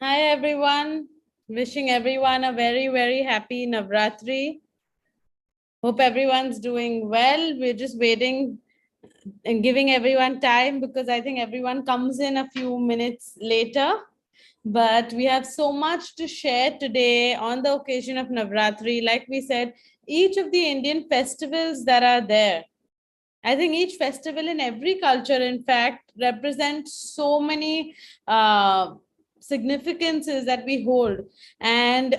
Hi everyone. Wishing everyone a very, very happy Navratri. Hope everyone's doing well. We're just waiting and giving everyone time because I think everyone comes in a few minutes later. But we have so much to share today on the occasion of Navratri. Like we said, each of the Indian festivals that are there, I think each festival in every culture, in fact, represents so many significances that we hold. And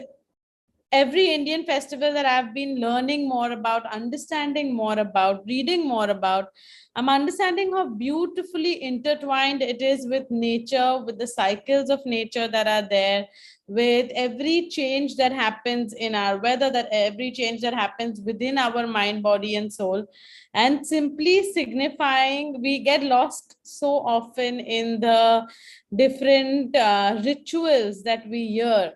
every Indian festival that I've been learning more about, understanding more about, reading more about, I'm understanding how beautifully intertwined it is with nature, with the cycles of nature that are there, with every change that happens in our weather, that every change that happens within our mind, body, and soul. And simply signifying, we get lost so often in the different rituals that we hear,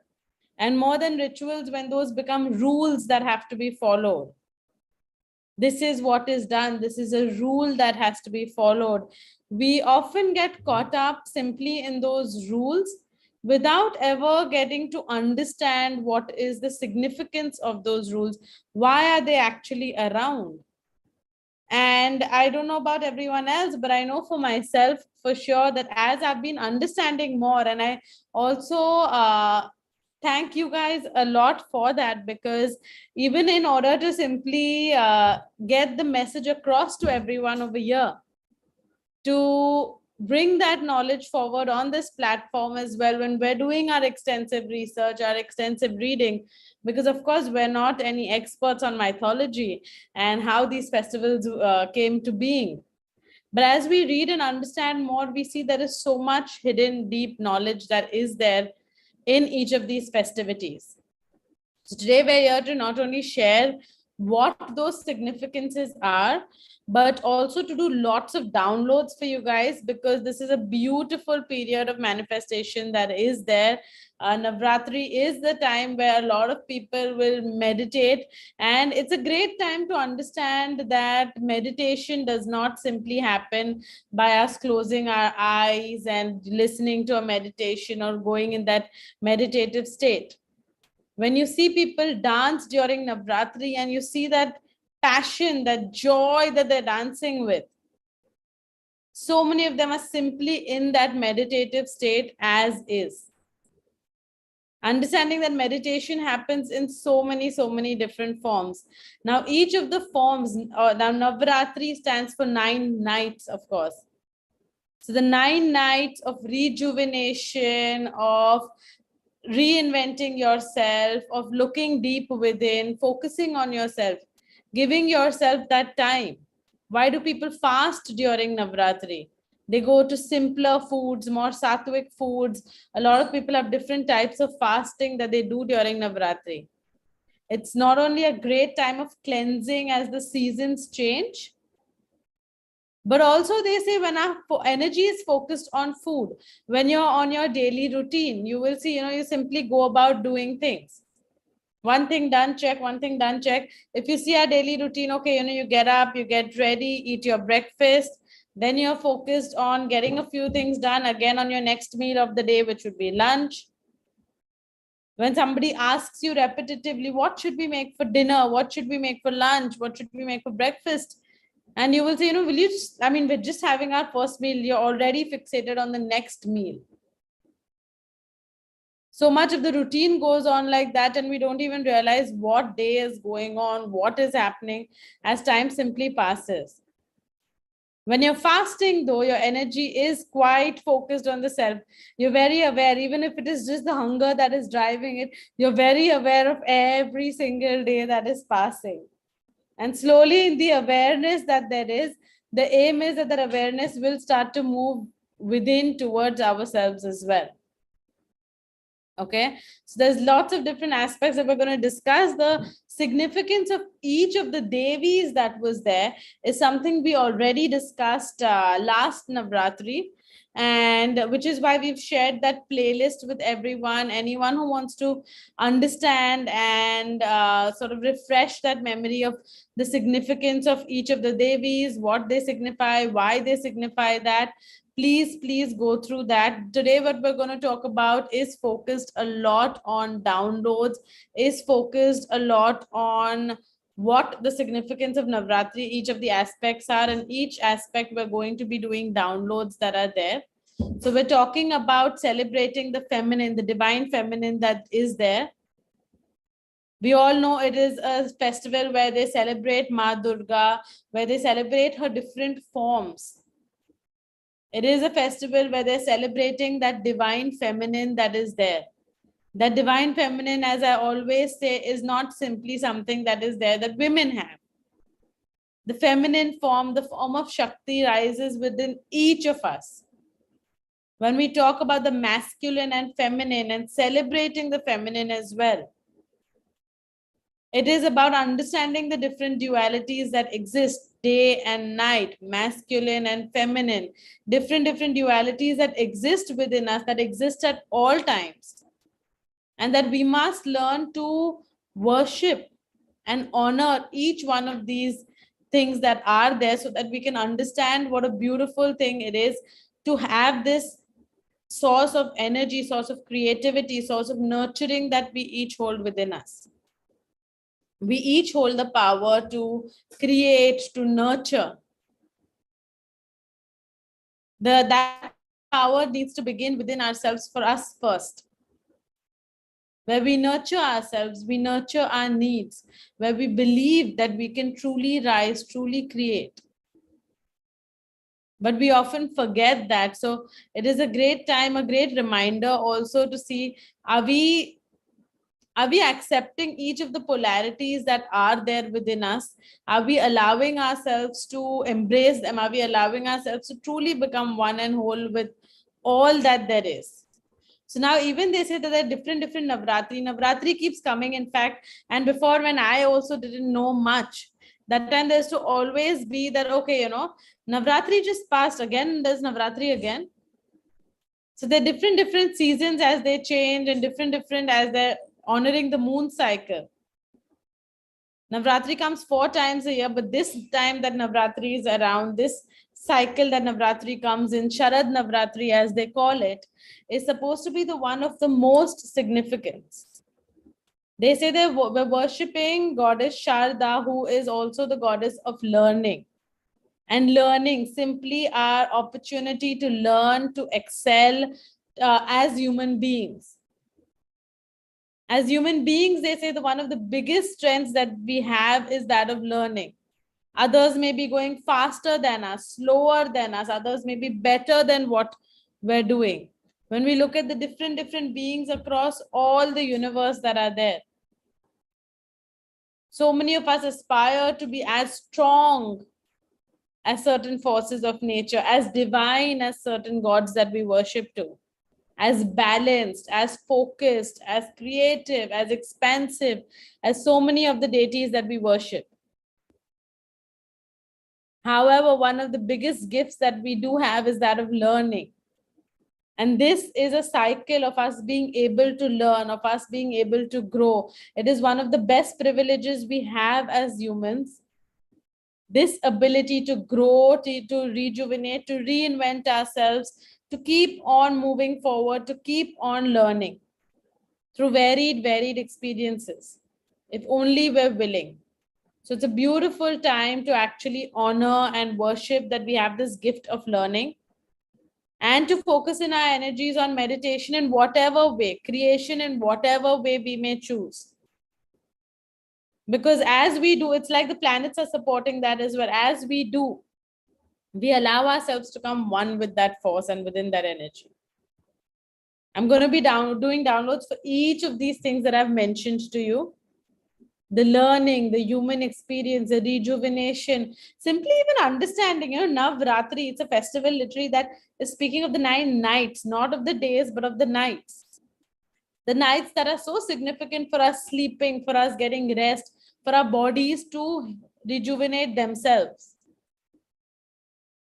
and more than rituals, when those become rules that have to be followed. This is what is done, this is a rule that has to be followed. We often get caught up simply in those rules without ever getting to understand what is the significance of those rules. Why are they actually around? And I don't know about everyone else, but I know for myself for sure that as I've been understanding more, and I also thank you guys a lot for that, because even in order to simply get the message across to everyone over here, to bring that knowledge forward on this platform as well, when we're doing our extensive research, our extensive reading, because of course we're not any experts on mythology and how these festivals came to being. But as we read and understand more, we see there is so much hidden deep knowledge that is there in each of these festivities. So today we're here to not only share what those significances are, but also to do lots of downloads for you guys, because this is a beautiful period of manifestation that is there. Navratri is the time where a lot of people will meditate, and it's a great time to understand that meditation does not simply happen by us closing our eyes and listening to a meditation or going in that meditative state. When you see people dance during Navratri and you see that passion, that joy that they're dancing with, so many of them are simply in that meditative state as is. Understanding that meditation happens in so many different forms. Now, each of the forms, now Navratri stands for 9 nights, of course. So the 9 nights of rejuvenation, of reinventing yourself, of looking deep within, focusing on yourself, giving yourself that time. Why do people fast during Navratri? They go to simpler foods, more sattvic foods. A lot of people have different types of fasting that they do during Navratri. It's not only a great time of cleansing as the seasons change, but also they say when our energy is focused on food, when you're on your daily routine, you will see, you simply go about doing things. One thing done, check, one thing done, check. If you see our daily routine, okay, you get up, you get ready, eat your breakfast, then you're focused on getting a few things done again on your next meal of the day, which would be lunch. When somebody asks you repetitively, what should we make for dinner? What should we make for lunch? What should we make for breakfast? And you will say, will you just, we're just having our first meal. You're already fixated on the next meal. So much of the routine goes on like that, and we don't even realize what day is going on, what is happening as time simply passes. When you're fasting, though, your energy is quite focused on the self. You're very aware, even if it is just the hunger that is driving it, you're very aware of every single day that is passing. And slowly, in the awareness that there is, the aim is that awareness will start to move within towards ourselves as well. Okay, so there's lots of different aspects that we're going to discuss. The significance of each of the Devis that was there is something we already discussed last Navratri. And which is why we've shared that playlist with everyone, anyone who wants to understand and sort of refresh that memory of the significance of each of the devis, what they signify, why they signify that. Please go through that. Today what we're going to talk about is focused a lot on downloads, is focused a lot on what the significance of Navratri, each of the aspects are, and each aspect we're going to be doing downloads that are there. So we're talking about celebrating the feminine, the divine feminine that is there. We all know it is a festival where they celebrate Ma Durga, where they celebrate her different forms. It is a festival where they're celebrating that divine feminine that is there. That divine feminine, as I always say, is not simply something that is there that women have. The feminine form, the form of Shakti, rises within each of us. When we talk about the masculine and feminine and celebrating the feminine as well, it is about understanding the different dualities that exist, day and night, masculine and feminine, different dualities that exist within us, that exist at all times, and that we must learn to worship and honor each one of these things that are there, so that we can understand what a beautiful thing it is to have this source of energy, source of creativity, source of nurturing that we each hold within us. We each hold the power to create, to nurture. That power needs to begin within ourselves, for us first. Where we nurture ourselves, we nurture our needs, where we believe that we can truly rise, truly create. But we often forget that. So it is a great time, a great reminder also to see, are we accepting each of the polarities that are there within us? Are we allowing ourselves to embrace them? Are we allowing ourselves to truly become one and whole with all that there is? So now even they say that there are different Navratri. Navratri keeps coming, in fact. And before, when I also didn't know much, that time there's to always be that, okay, Navratri just passed, again there's Navratri again. So there are different seasons as they change, and different as they're honoring the moon cycle. Navratri comes 4 times a year, but this time that Navratri is around, this cycle that Navratri comes in, Sharad Navratri as they call it, is supposed to be the one of the most significant. They say we're worshipping goddess Sharda, who is also the goddess of learning. And learning, simply our opportunity to learn, to excel as human beings. As human beings, they say one of the biggest strengths that we have is that of learning. Others may be going faster than us, slower than us. Others may be better than what we're doing. When we look at the different beings across all the universe that are there, so many of us aspire to be as strong as certain forces of nature, as divine as certain gods that we worship to, as balanced, as focused, as creative, as expansive as so many of the deities that we worship. However, one of the biggest gifts that we do have is that of learning. And this is a cycle of us being able to learn, of us being able to grow. It is one of the best privileges we have as humans. This ability to grow, to rejuvenate, to reinvent ourselves, to keep on moving forward, to keep on learning through varied experiences, if only we're willing. So it's a beautiful time to actually honor and worship that we have this gift of learning, and to focus in our energies on meditation in whatever way, creation in whatever way we may choose. Because as we do, it's like the planets are supporting that as well. As we do, we allow ourselves to come one with that force and within that energy. I'm going to be doing downloads for each of these things that I've mentioned to you. The learning, the human experience, the rejuvenation, simply even understanding, Navratri, it's a festival literally that is speaking of the 9 nights, not of the days, but of the nights. The nights that are so significant for us sleeping, for us getting rest, for our bodies to rejuvenate themselves.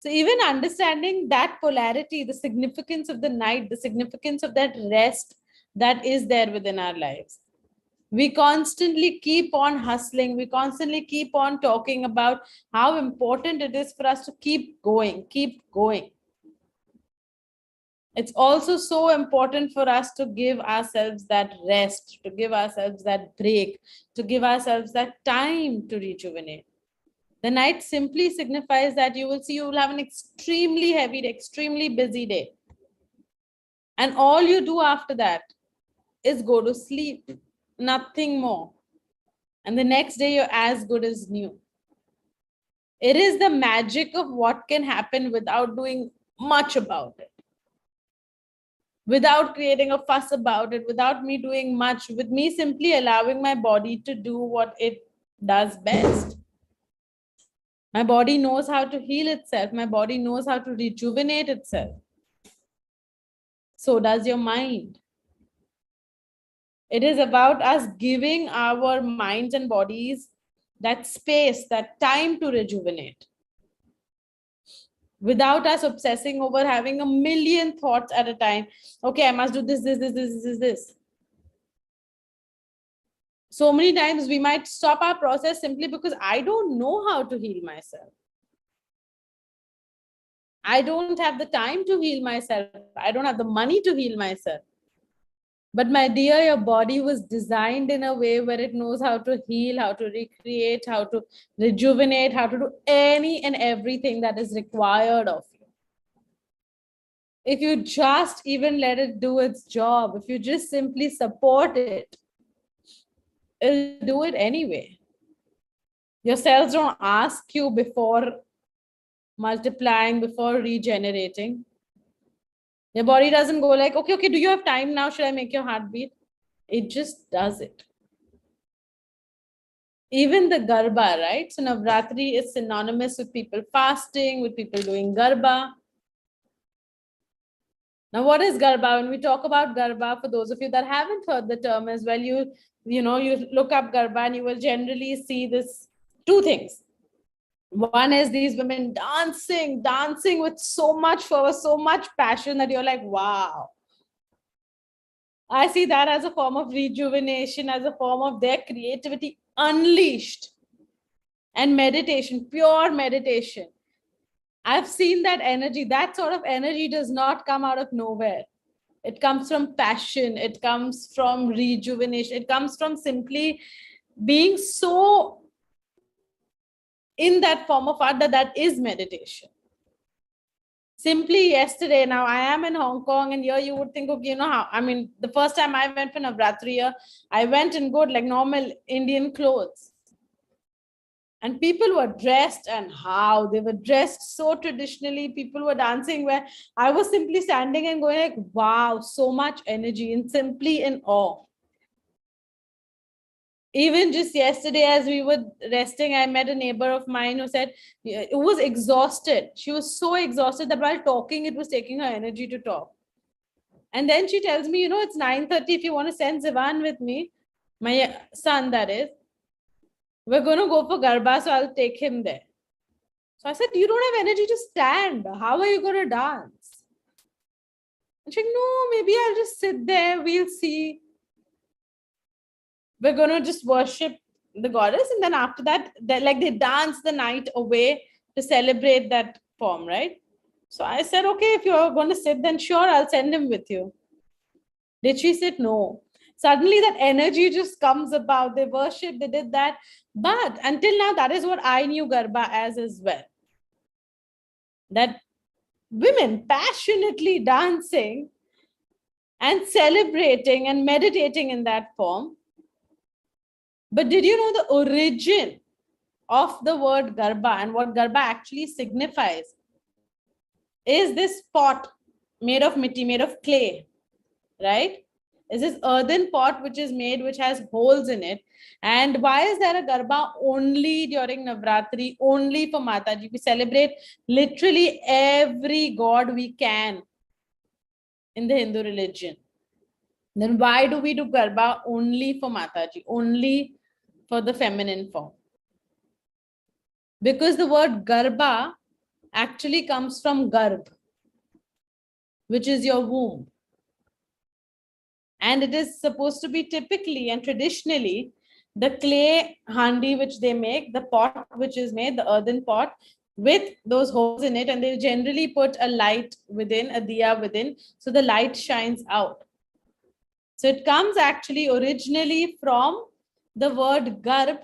So even understanding that polarity, the significance of the night, the significance of that rest that is there within our lives. We constantly keep on hustling. We constantly keep on talking about how important it is for us to keep going, keep going. It's also so important for us to give ourselves that rest, to give ourselves that break, to give ourselves that time to rejuvenate. The night simply signifies that you will see you will have an extremely heavy, extremely busy day. And all you do after that is go to sleep, nothing more. And the next day you're as good as new. It is the magic of what can happen without doing much about it, without creating a fuss about it, without me doing much, with me simply allowing my body to do what it does best. My body knows how to heal itself. My body knows how to rejuvenate itself. So does your mind. It is about us giving our minds and bodies that space, that time to rejuvenate, without us obsessing over having a million thoughts at a time. Okay, I must do this. So many times we might stop our process simply because I don't know how to heal myself. I don't have the time to heal myself. I don't have the money to heal myself. But my dear, your body was designed in a way where it knows how to heal, how to recreate, how to rejuvenate, how to do any and everything that is required of you. If you just even let it do its job, if you just simply support it, it'll do it anyway. Your cells don't ask you before multiplying, before regenerating. Your body doesn't go like, okay, do you have time now? Should I make your heart beat? It just does it. Even the Garba, right? So Navratri is synonymous with people fasting, with people doing Garba. Now, what is Garba? When we talk about Garba, for those of you that haven't heard the term as well, you look up Garba and you will generally see this two things. One is these women dancing with so much fervor, so much passion that you're like, wow. I see that as a form of rejuvenation, as a form of their creativity unleashed. And meditation, pure meditation. I've seen that energy. That sort of energy does not come out of nowhere. It comes from passion. It comes from rejuvenation. It comes from simply being so in that form of art that is meditation. Simply yesterday, now I am in Hong Kong, and here you would think, okay, how, the first time I went for Navratri here, I went in good, like normal Indian clothes. And people were dressed, and how they were dressed so traditionally. People were dancing where I was simply standing and going like, wow, so much energy, and simply in awe. Even just yesterday, as we were resting, I met a neighbor of mine who said it was exhausted. She was so exhausted that while talking, it was taking her energy to talk. And then she tells me, it's 9:30. If you want to send Zivan with me, my son, that is, we're going to go for Garba, so I'll take him there. So I said, you don't have energy to stand. How are you going to dance? And she's like, no, maybe I'll just sit there. We'll see. We're going to just worship the goddess. And then after that, they dance the night away to celebrate that form, right? So I said, okay, if you're going to sit, then sure, I'll send him with you. Did she sit? No. Suddenly that energy just comes about. They worship, they did that. But until now, that is what I knew Garba as well. That women passionately dancing and celebrating and meditating in that form. But did you know the origin of the word Garba and what Garba actually signifies? Is this pot made of mitti, made of clay, right? Is this earthen pot which is made, which has holes in it. And why is there a Garba only during Navratri, only for Mataji? We celebrate literally every god we can in the Hindu religion. Then why do we do Garba only for Mataji, only for the feminine form? Because the word Garba actually comes from Garbh, which is your womb. And it is supposed to be typically and traditionally the clay handi which they make, the pot which is made, the earthen pot with those holes in it, and they generally put a light within, a diya within, so the light shines out. So it comes actually originally from the word Garbh,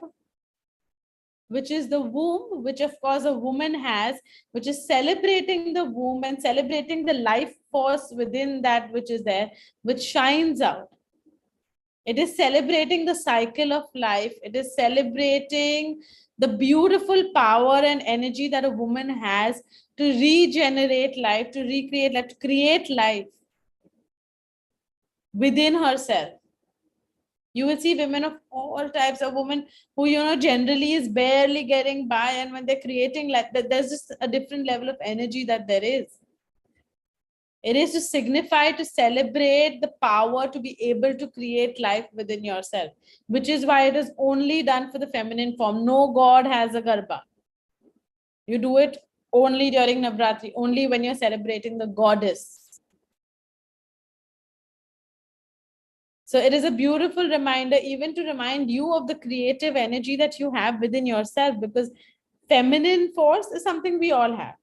which is the womb, which of course a woman has, which is celebrating the womb and celebrating the life force within that which is there, which shines out. It is celebrating the cycle of life. It is celebrating the beautiful power and energy that a woman has to regenerate life, to recreate life, to create life within herself. You will see women of all types of women who, generally is barely getting by. And when they're creating life, there's just a different level of energy that there is. It is to signify, to celebrate the power to be able to create life within yourself, which is why it is only done for the feminine form. No god has a garba. You do it only during Navratri, only when you're celebrating the goddess. So it is a beautiful reminder, even to remind you of the creative energy that you have within yourself, because feminine force is something we all have.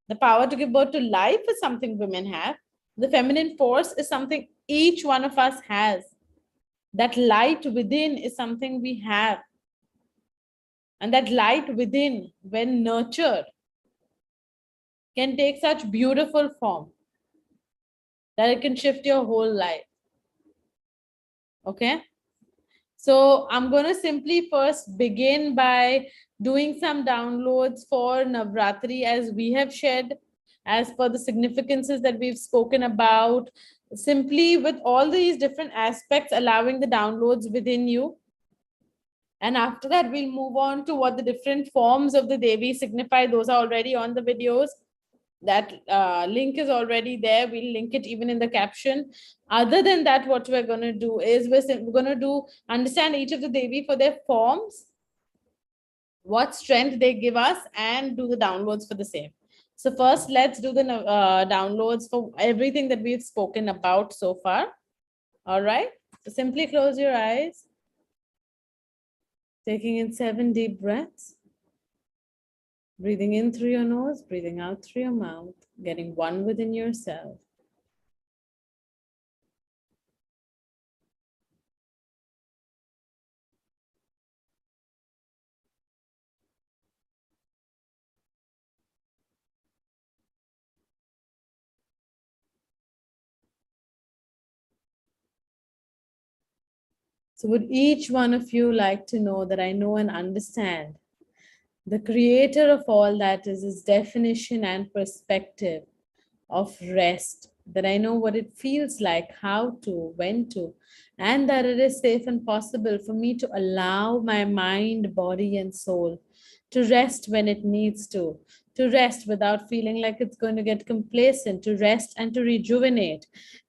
The power to give birth to life is something women have. The feminine force is something each one of us has. That light within is something we have. And that light within, when nurtured, can take such beautiful form that it can shift your whole life. Okay? So I'm going to simply first begin by doing some downloads for Navratri, as we have shared, as per the significances that we've spoken about, simply with all these different aspects, allowing the downloads within you. And after that, we'll move on to what the different forms of the Devi signify. Those are already on the videos. That link is already there. We'll link it even in the caption. Other than that, what we're going to do is we're going to understand each of the Devi for their forms, what strength they give us, and do the downloads for the same. So first, let's do the downloads for everything that we've spoken about so far. All right. So simply close your eyes, taking in 7 deep breaths. Breathing in through your nose, breathing out through your mouth, getting one within yourself. So would each one of you like to know that I know and understand the creator of all that is his definition and perspective of rest, that I know what it feels like, how to, when to, and that it is safe and possible for me to allow my mind, body, and soul to rest when it needs to rest without feeling like it's going to get complacent, to rest and to rejuvenate,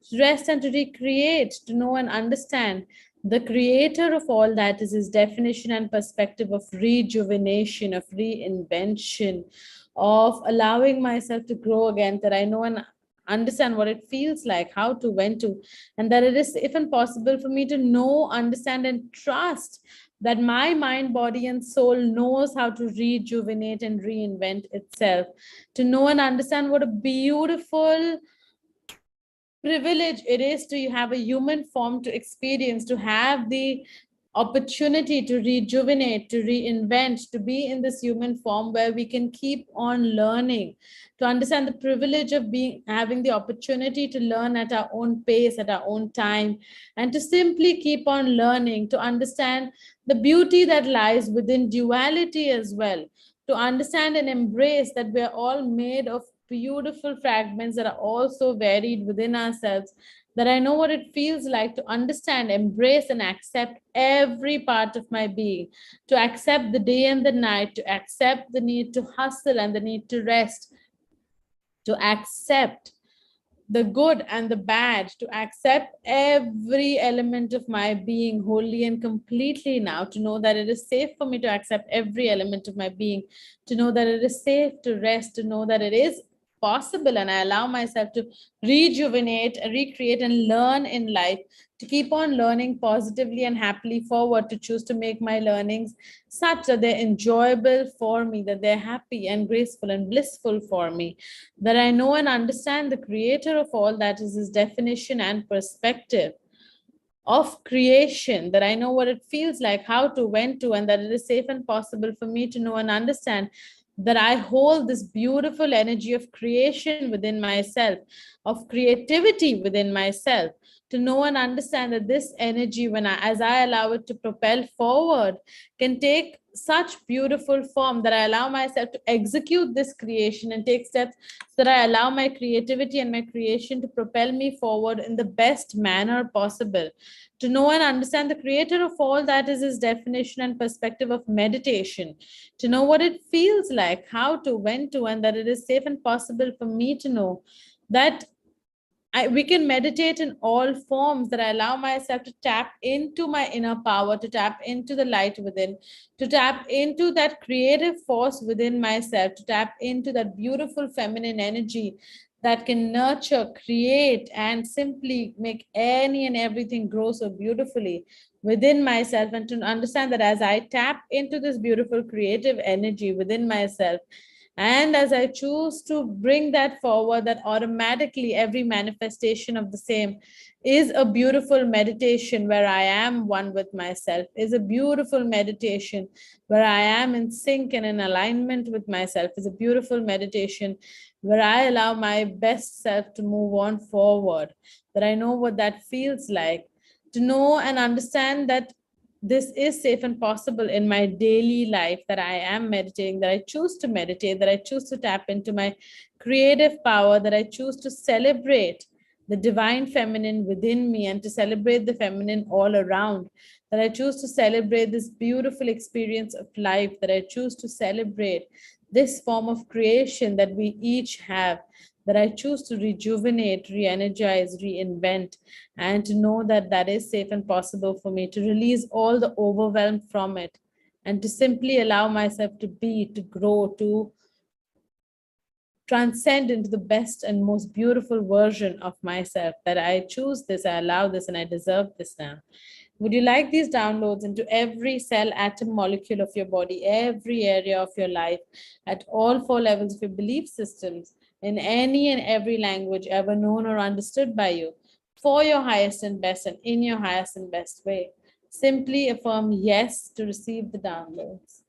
to rest and to recreate, to know and understand the creator of all that is his definition and perspective of rejuvenation, of reinvention, of allowing myself to grow again, that I know and understand what it feels like, how to, when to, and that it is if and possible for me to know, understand, and trust that my mind, body, and soul knows how to rejuvenate and reinvent itself, to know and understand what a beautiful privilege it is to have a human form to experience, to have the opportunity to rejuvenate, to reinvent, to be in this human form where we can keep on learning, to understand the privilege of having the opportunity to learn at our own pace, at our own time, and to simply keep on learning, to understand the beauty that lies within duality as well, to understand and embrace that we're all made of beautiful fragments that are all so varied within ourselves, that I know what it feels like to understand, embrace, and accept every part of my being, to accept the day and the night, to accept the need to hustle and the need to rest, to accept the good and the bad, to accept every element of my being wholly and completely now, to know that it is safe for me to accept every element of my being, to know that it is safe to rest, to know that it is possible, and I allow myself to rejuvenate, recreate, and learn in life, to keep on learning positively and happily forward, to choose to make my learnings such that they're enjoyable for me, that they're happy and graceful and blissful for me, that I know and understand the creator of all that is his definition and perspective of creation, that I know what it feels like, how to, when to, and that it is safe and possible for me to know and understand that I hold this beautiful energy of creation within myself, of creativity within myself, to know and understand that this energy, when I, as I allow it to propel forward, can take such beautiful form, that I allow myself to execute this creation and take steps, so that I allow my creativity and my creation to propel me forward in the best manner possible. To know and understand the creator of all that is his definition and perspective of meditation, to know what it feels like, how to, when to, and that it is safe and possible for me to know that we can meditate in all forms, that I allow myself to tap into my inner power, to tap into the light within, to tap into that creative force within myself, to tap into that beautiful feminine energy that can nurture, create, and simply make any and everything grow so beautifully within myself. And to understand that as I tap into this beautiful creative energy within myself, and as I choose to bring that forward, that automatically every manifestation of the same is a beautiful meditation where I am one with myself, is a beautiful meditation where I am in sync and in alignment with myself, is a beautiful meditation where I allow my best self to move on forward, that I know what that feels like, to know and understand that this is safe and possible in my daily life, that I am meditating, that I choose to meditate, that I choose to tap into my creative power, that I choose to celebrate the divine feminine within me and to celebrate the feminine all around, that I choose to celebrate this beautiful experience of life, that I choose to celebrate this form of creation that we each have, that I choose to rejuvenate, re energize, reinvent, and to know that that is safe and possible for me, to release all the overwhelm from it, and to simply allow myself to be, to grow, to transcend into the best and most beautiful version of myself, that I choose this, I allow this, and I deserve this now. Would you like these downloads into every cell, atom, molecule of your body, every area of your life, at all four levels of your belief systems, in any and every language ever known or understood by you, for your highest and best and in your highest and best way? Simply affirm yes to receive the downloads.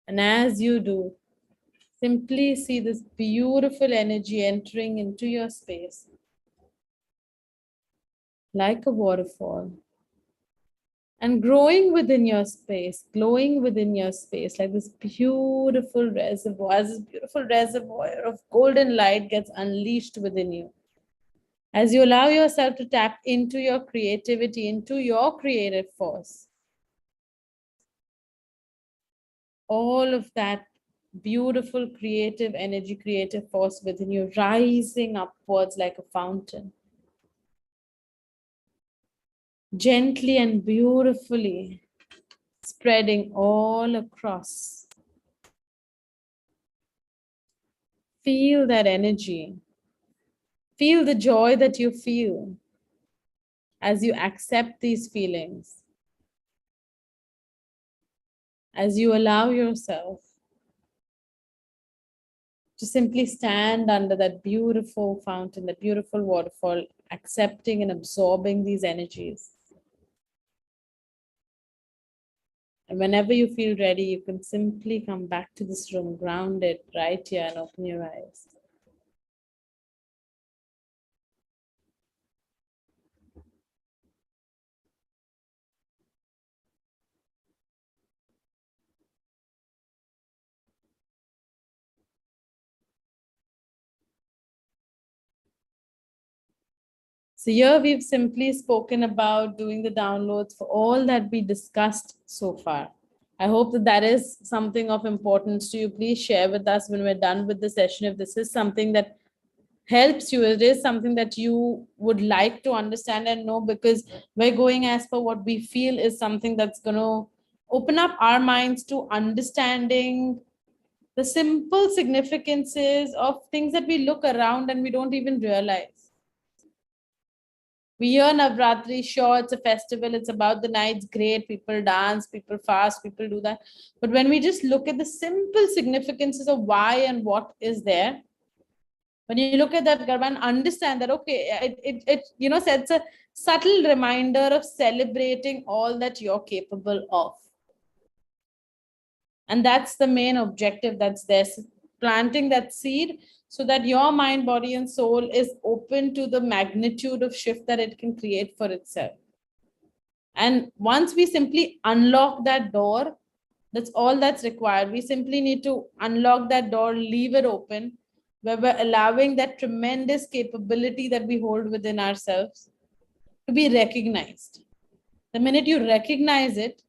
And as you do, simply see this beautiful energy entering into your space like a waterfall and growing within your space, glowing within your space like this beautiful reservoir, as this beautiful reservoir of golden light gets unleashed within you. As you allow yourself to tap into your creativity, into your creative force, all of that beautiful creative energy, creative force within you rising upwards like a fountain, gently and beautifully spreading all across. Feel that energy. Feel the joy that you feel as you accept these feelings, as you allow yourself to simply stand under that beautiful fountain, that beautiful waterfall, accepting and absorbing these energies. And whenever you feel ready, you can simply come back to this room, grounded right here, and open your eyes. So here we've simply spoken about doing the downloads for all that we discussed so far. I hope that that is something of importance to you. Please share with us when we're done with the session if this is something that helps you, it is something that you would like to understand and know, because we're going as per what we feel is something that's going to open up our minds to understanding the simple significances of things that we look around and we don't even realize. We hear Navratri, sure, it's a festival, it's about the nights, great, people dance, people fast, people do that. But when we just look at the simple significances of why and what is there, when you look at that Garba and understand that, okay, it sets a subtle reminder of celebrating all that you're capable of. And that's the main objective that's there, planting that seed so that your mind, body, and soul is open to the magnitude of shift that it can create for itself. And once we simply unlock that door, that's all that's required. We simply need to unlock that door, leave it open, where we're allowing that tremendous capability that we hold within ourselves to be recognized. The minute you recognize it,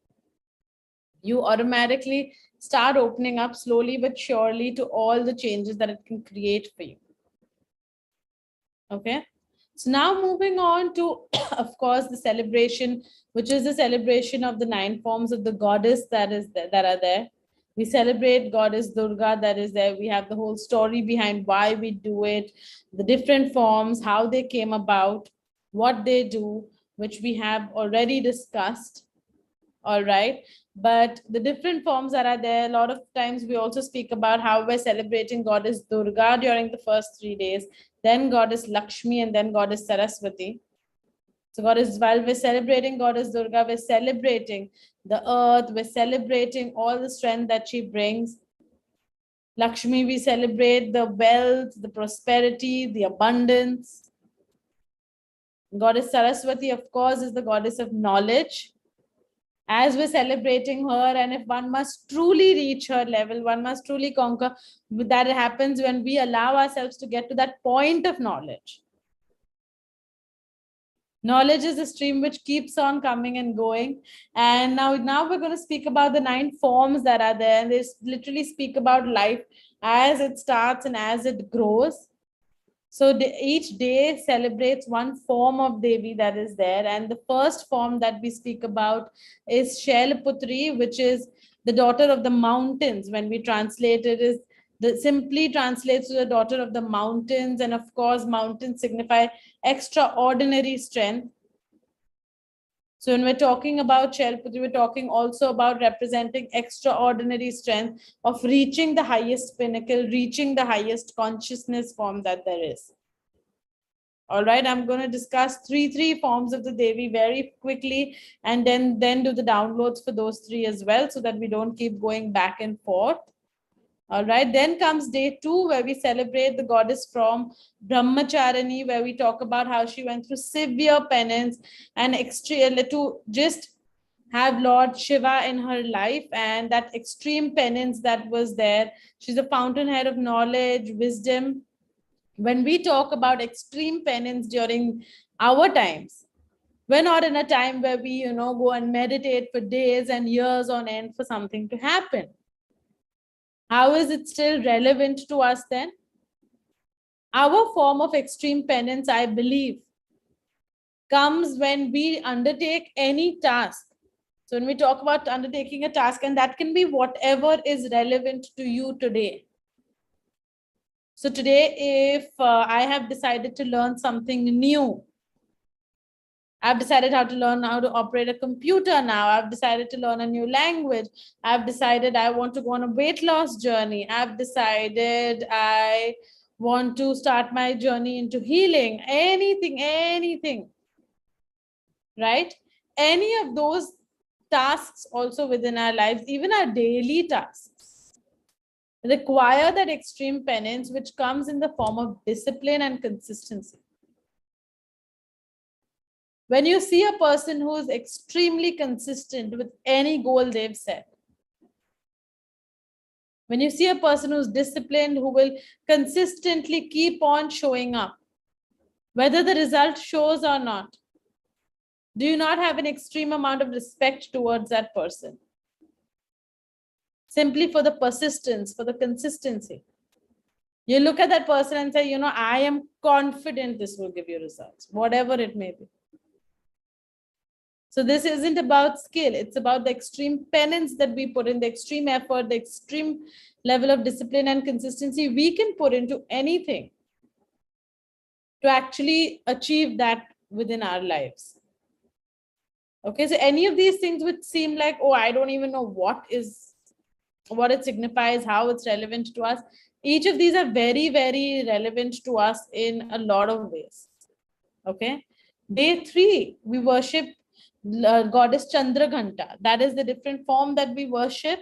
you automatically start opening up slowly but surely to all the changes that it can create for you. Okay. So now moving on to, of course, the celebration, which is the celebration of the 9 forms of the goddess that are there. We celebrate goddess Durga that is there. We have the whole story behind why we do it, the different forms, how they came about, what they do, which we have already discussed. All right. But the different forms that are there, a lot of times we also speak about how we're celebrating goddess Durga during the first 3 days, then goddess Lakshmi, and then goddess Saraswati. So while we're celebrating goddess Durga, we're celebrating the earth, we're celebrating all the strength that she brings. Lakshmi, we celebrate the wealth, the prosperity, the abundance. Goddess Saraswati, of course, is the goddess of knowledge. As we're celebrating her, and if one must truly reach her level, one must truly conquer, that happens when we allow ourselves to get to that point of knowledge. Knowledge is a stream which keeps on coming and going. And now we're going to speak about the 9 forms that are there, and they literally speak about life as it starts and as it grows. So each day celebrates one form of Devi that is there. And the first form that we speak about is Shailputri, which is the daughter of the mountains. When we translate it, is simply translates to the daughter of the mountains. And of course, mountains signify extraordinary strength. So when we're talking about Shailputri, we're talking also about representing extraordinary strength of reaching the highest pinnacle, reaching the highest consciousness form that there is. All right, I'm going to discuss three forms of the Devi very quickly, and then do the downloads for those 3 as well, so that we don't keep going back and forth. All right, then comes day 2, where we celebrate the goddess from Brahmacharini, where we talk about how she went through severe penance and to just have Lord Shiva in her life, and that extreme penance that was there. She's a fountainhead of knowledge, wisdom. When we talk about extreme penance during our times, we're not in a time where we, go and meditate for days and years on end for something to happen. How is it still relevant to us then? Our form of extreme penance, I believe, comes when we undertake any task. So when we talk about undertaking a task, and that can be whatever is relevant to you today. So today, if I have decided to learn something new, I've decided how to operate a computer now. I've decided to learn a new language. I've decided I want to go on a weight loss journey. I've decided I want to start my journey into healing. Anything, right? Any of those tasks also within our lives, even our daily tasks, require that extreme penance, which comes in the form of discipline and consistency. When you see a person who is extremely consistent with any goal they've set, when you see a person who's disciplined, who will consistently keep on showing up, whether the result shows or not? Do you not have an extreme amount of respect towards that person? Simply for the persistence, for the consistency. You look at that person and say, I am confident this will give you results, whatever it may be. So this isn't about skill. It's about the extreme penance that we put in, the extreme effort, the extreme level of discipline and consistency we can put into anything to actually achieve that within our lives. Okay, so any of these things would seem like, oh, I don't even know what it signifies, how it's relevant to us. Each of these are very, very relevant to us in a lot of ways. Okay. Day 3, we worship goddess Chandraghanta. That is the different form that we worship,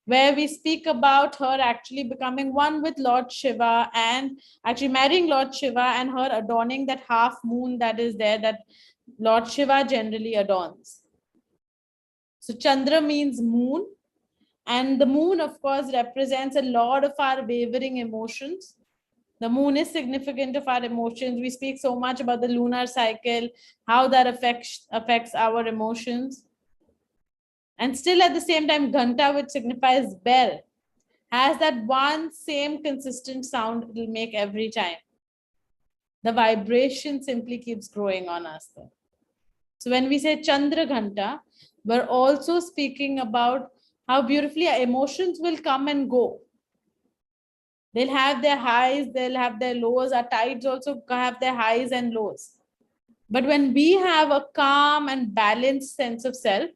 where we speak about her actually becoming one with Lord Shiva and actually marrying Lord Shiva, and her adorning that half moon that is there, that Lord Shiva generally adorns. So Chandra means moon, and the moon, of course, represents a lot of our wavering emotions. The moon is significant of our emotions. We speak so much about the lunar cycle, how that affects our emotions. And still at the same time, Ghanta, which signifies bell, has that one same consistent sound it will make every time. The vibration simply keeps growing on us there. So when we say Chandra Ghanta, we're also speaking about how beautifully our emotions will come and go. They'll have their highs, they'll have their lows. Our tides also have their highs and lows. But when we have a calm and balanced sense of self,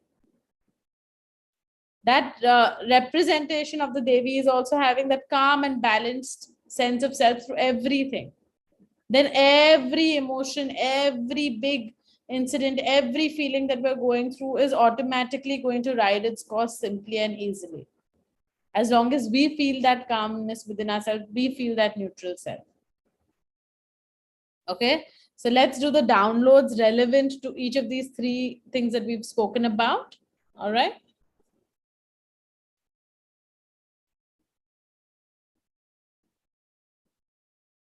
that representation of the Devi is also having that calm and balanced sense of self through everything. Then every emotion, every big incident, every feeling that we're going through is automatically going to ride its course simply and easily. As long as we feel that calmness within ourselves, we feel that neutral self. Okay, so let's do the downloads relevant to each of these 3 things that we've spoken about. All right.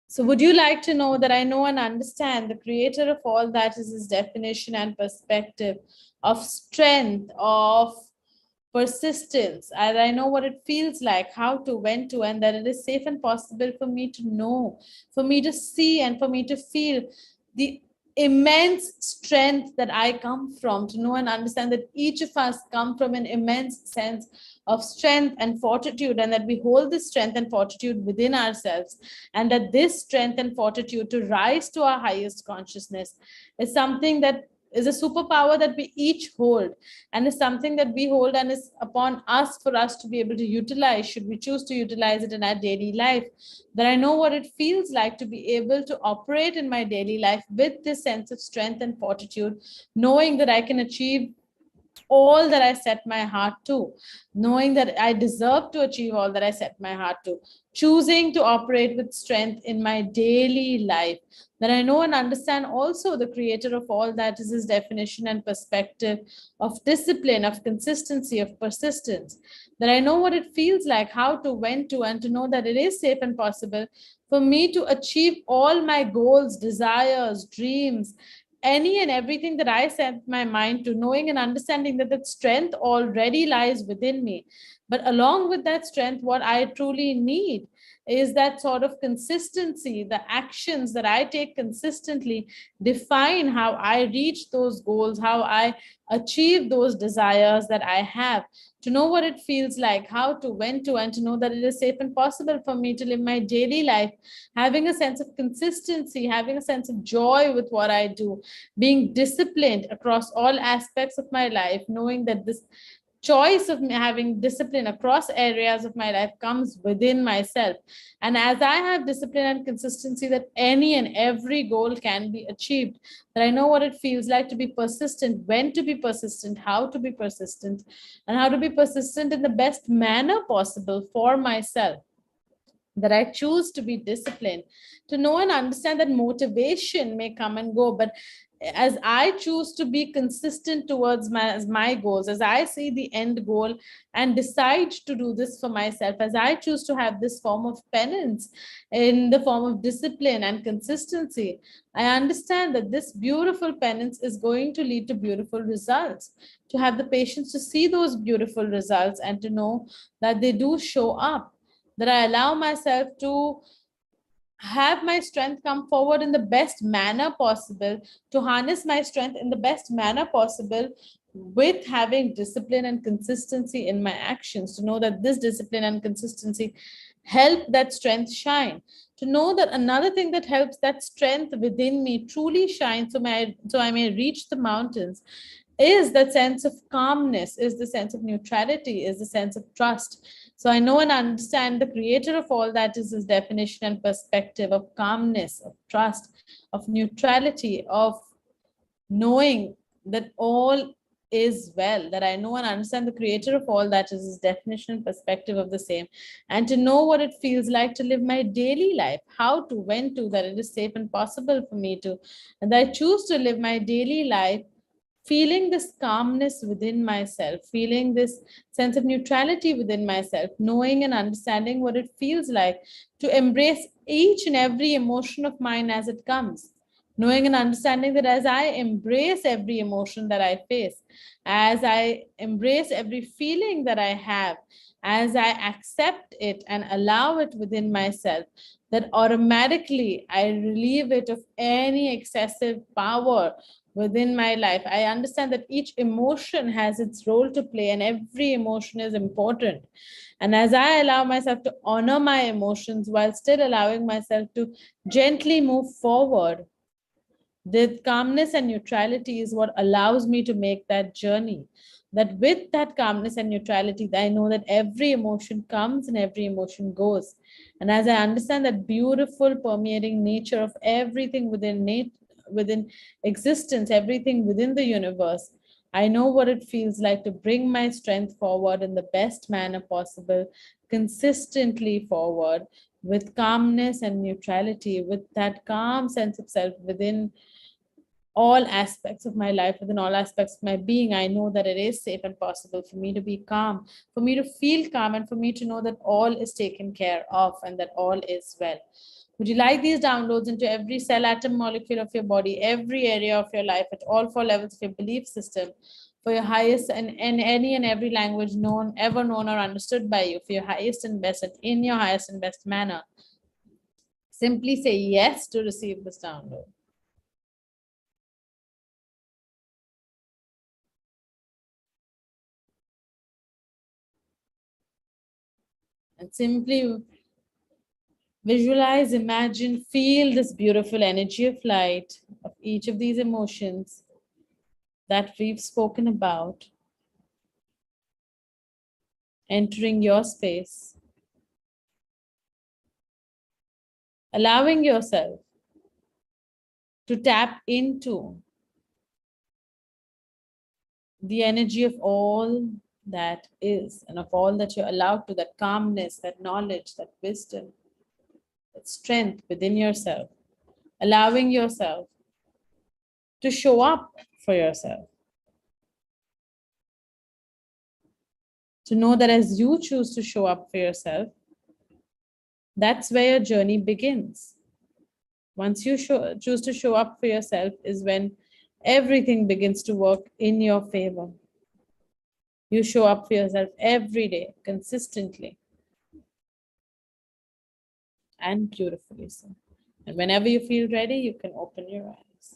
So would you like to know that I know and understand the creator of all that is his definition and perspective of strength, of persistence, and I know what it feels like, how to, when to, and that it is safe and possible for me to know, for me to see, and for me to feel the immense strength that I come from, to know and understand that each of us come from an immense sense of strength and fortitude, and that we hold this strength and fortitude within ourselves, and that this strength and fortitude to rise to our highest consciousness is something that is a superpower that we each hold, and is something that we hold and is upon us for us to be able to utilize, should we choose to utilize it in our daily life. That I know what it feels like to be able to operate in my daily life with this sense of strength and fortitude, knowing that I can achieve all that I set my heart to, knowing that I deserve to achieve all that I set my heart to, choosing to operate with strength in my daily life. That I know and understand also the creator of all that is his definition and perspective of discipline, of consistency, of persistence. That I know what it feels like, how to, when to, and to know that it is safe and possible for me to achieve all my goals, desires, dreams, any and everything that I set my mind to, knowing and understanding that that strength already lies within me. But along with that strength, what I truly need is that sort of consistency. The actions that I take consistently define how I reach those goals, how I achieve those desires that I have. To know what it feels like, how to, when to, and to know that it is safe and possible for me to live my daily life, having a sense of consistency, having a sense of joy with what I do, being disciplined across all aspects of my life, knowing that this choice of me having discipline across areas of my life comes within myself. And as I have discipline and consistency, that any and every goal can be achieved, that I know what it feels like to be persistent, when to be persistent, how to be persistent, and how to be persistent in the best manner possible for myself. that I choose to be disciplined, to know and understand that motivation may come and go, but as I choose to be consistent towards my goals, as I see the end goal and decide to do this for myself, as I choose to have this form of penance in the form of discipline and consistency, I understand that this beautiful penance is going to lead to beautiful results. To have the patience to see those beautiful results and to know that they do show up, that I allow myself to have my strength come forward in the best manner possible, to harness my strength in the best manner possible with having discipline and consistency in my actions, to know that this discipline and consistency help that strength shine, to know that another thing that helps that strength within me truly shine, so I may reach the mountains, is that sense of calmness, is the sense of neutrality, is the sense of trust. So I know and understand the creator of all that is his definition and perspective of calmness, of trust, of neutrality, of knowing that all is well, that I know and understand the creator of all that is his definition and perspective of the same, and to know what it feels like to live my daily life, how to, when to, that it is safe and possible for me to, and that I choose to live my daily life feeling this calmness within myself, feeling this sense of neutrality within myself, knowing and understanding what it feels like to embrace each and every emotion of mine as it comes, knowing and understanding that as I embrace every emotion that I face, as I embrace every feeling that I have, as I accept it and allow it within myself, that automatically I relieve it of any excessive power within my life. I understand that each emotion has its role to play and every emotion is important. And as I allow myself to honor my emotions while still allowing myself to gently move forward, the calmness and neutrality is what allows me to make that journey. That with that calmness and neutrality, I know that every emotion comes and every emotion goes. And as I understand that beautiful permeating nature of everything within existence, everything within the universe, I know what it feels like to bring my strength forward in the best manner possible, consistently forward, with calmness and neutrality, with that calm sense of self within all aspects of my life, within all aspects of my being. I know that it is safe and possible for me to be calm, for me to feel calm, and for me to know that all is taken care of and that all is well. Would you like these downloads into every cell, atom, molecule of your body, every area of your life, at all four levels of your belief system, for your highest and in any and every language known, ever known or understood by you, for your highest and best, and in your highest and best manner? Simply say yes to receive this download. And simply visualize, imagine, feel this beautiful energy of light of each of these emotions that we've spoken about entering your space, allowing yourself to tap into the energy of all that is and of all that you're allowed to, that calmness, that knowledge, that wisdom, that strength within yourself, allowing yourself to show up for yourself, to know that as you choose to show up for yourself, that's where your journey begins. Once you choose to show up for yourself is when everything begins to work in your favor. You show up for yourself every day, consistently, and beautifully so. And whenever you feel ready, you can open your eyes.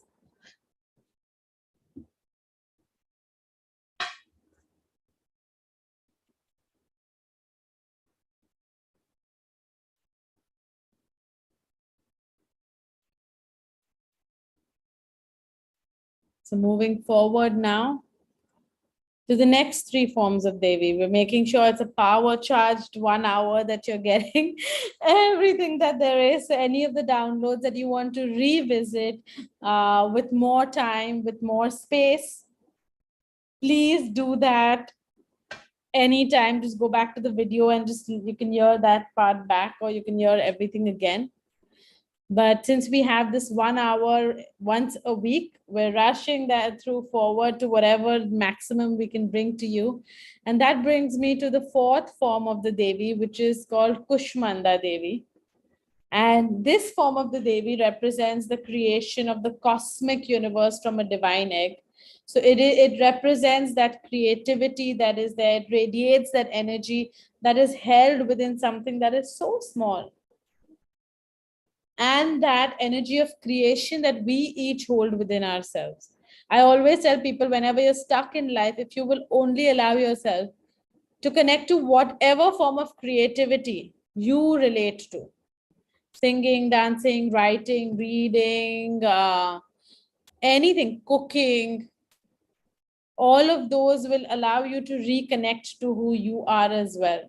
So moving forward now to the next three forms of Devi. We're making sure it's a power charged 1 hour that you're getting everything that there is. Any of the downloads that you want to revisit with more time, with more space, please do that. anytime, just go back to the video and just you can hear that part back, or you can hear everything again. But since we have this 1 hour once a week, we're rushing that through forward to whatever maximum we can bring to you. And that brings me to the fourth form of the Devi, which is called Kushmanda Devi. And this form of the Devi represents the creation of the cosmic universe from a divine egg. So it represents that creativity that is there, it radiates that energy that is held within something that is so small. And that energy of creation that we each hold within ourselves. I always tell people, whenever you're stuck in life, if you will only allow yourself to connect to whatever form of creativity you relate to, singing, dancing, writing, reading, anything, cooking, all of those will allow you to reconnect to who you are as well.